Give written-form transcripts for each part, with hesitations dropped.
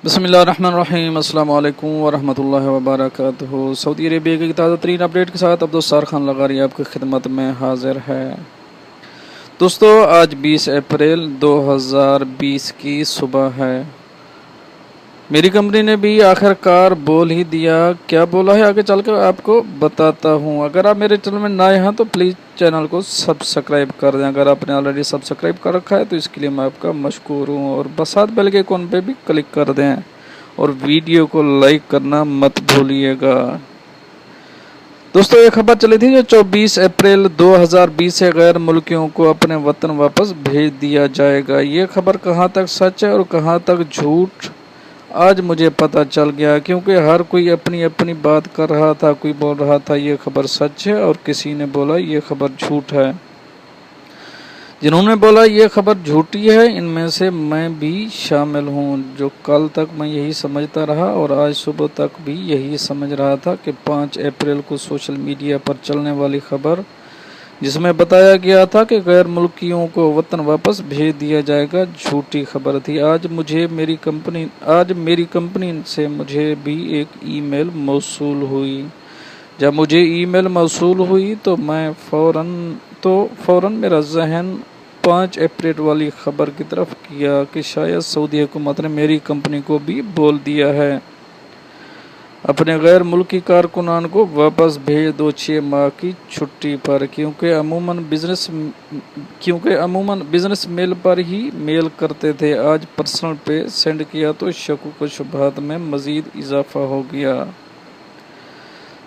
बिस्मिल्लाहिर्रहमानिर्रहीम अस्सलाम वालेकुम वरहमतुल्लाहि वबरकातुहू। सऊदी अरेबिया की ताज़ा तरीन अपडेट के साथ अब्दुस्सार खान लगारी आपकी खिदमत में हाजिर है। दोस्तों, आज 20 अप्रैल 2020 की सुबह है। मेरी कंपनी ने भी आखिरकार बोल ही दिया। क्या बोला है आगे चलकर आपको बताता हूँ। अगर आप मेरे चैनल में नए हैं तो प्लीज़ चैनल को सब्सक्राइब कर दें। अगर आपने ऑलरेडी सब्सक्राइब कर रखा है तो इसके लिए मैं आपका मशकूर हूँ। और साथ बेल के आइकॉन पे भी क्लिक कर दें और वीडियो को लाइक करना मत भूलिएगा। दोस्तों, एक खबर चली थी जो 24 अप्रैल 2020 से गैर मुल्कियों को अपने वतन वापस भेज दिया जाएगा। ये खबर कहाँ तक सच है और कहाँ तक झूठ, आज मुझे पता चल गया। क्योंकि हर कोई अपनी अपनी बात कर रहा था। कोई बोल रहा था ये खबर सच है और किसी ने बोला ये खबर झूठ है। जिन्होंने बोला ये खबर झूठी है, इनमें से मैं भी शामिल हूँ। जो कल तक मैं यही समझता रहा और आज सुबह तक भी यही समझ रहा था कि 5 अप्रैल को सोशल मीडिया पर चलने वाली खबर जिसमें बताया गया था कि गैर मुल्कियों को वतन वापस भेज दिया जाएगा, झूठी खबर थी। आज मेरी कंपनी से मुझे भी एक ईमेल मौसूल हुई। जब मुझे ईमेल मौसूल हुई तो फ़ौरन मेरा जहन 5 अप्रैल वाली खबर की तरफ किया कि शायद सऊदी हुकूमत ने मेरी कंपनी को भी बोल दिया है अपने गैर मुल्की कारकुनान को वापस भेज दो 6 माह की छुट्टी पर। क्योंकि अमूमन बिजनेस मेल पर ही मेल करते थे। आज पर्सनल पे सेंड किया तो शक व शुबहात में मज़ीद इजाफा हो गया।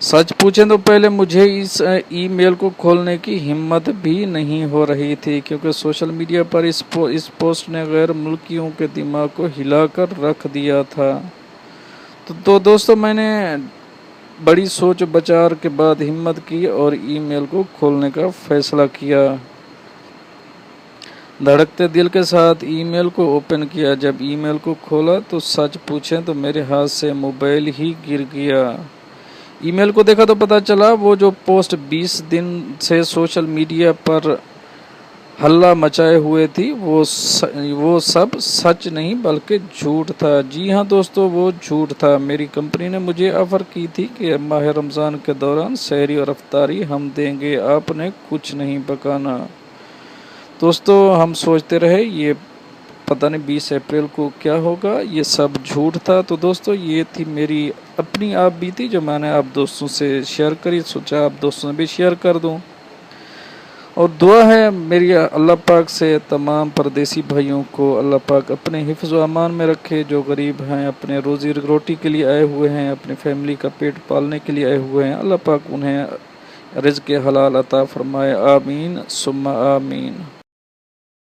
सच पूछें तो पहले मुझे इस ईमेल को खोलने की हिम्मत भी नहीं हो रही थी, क्योंकि सोशल मीडिया पर इस पोस्ट ने गैर मुल्कियों के दिमाग को हिलाकर रख दिया था। तो दोस्तों, मैंने बड़ी सोच विचार के बाद हिम्मत की और ईमेल को खोलने का फैसला किया। धड़कते दिल के साथ ईमेल को ओपन किया। जब ईमेल को खोला तो सच पूछें तो मेरे हाथ से मोबाइल ही गिर गया। ईमेल को देखा तो पता चला वो जो पोस्ट 20 दिन से सोशल मीडिया पर हल्ला मचाए हुए थी वो सब सच नहीं बल्कि झूठ था। जी हाँ दोस्तों, वो झूठ था। मेरी कंपनी ने मुझे ऑफ़र की थी कि माह रमज़ान के दौरान सहरी और अफ्तारी हम देंगे, आपने कुछ नहीं पकाना। दोस्तों, हम सोचते रहे ये पता नहीं 20 अप्रैल को क्या होगा। ये सब झूठ था। तो दोस्तों, ये थी मेरी अपनी आप बीती जो मैंने आप दोस्तों से शेयर करी। सोचा आप दोस्तों से भी शेयर कर दूं। और दुआ है मेरी अल्लाह पाक से तमाम परदेसी भाइयों को अल्लाह पाक अपने हिफ्ज़ व अमान में रखे। जो गरीब हैं, अपने रोज़ी रोटी के लिए आए हुए हैं, अपनी फैमिली का पेट पालने के लिए आए हुए हैं, अल्लाह पाक उन्हें रिज़्क़ हलाल अता फ़रमाए। आमीन सुम्मा आमीन।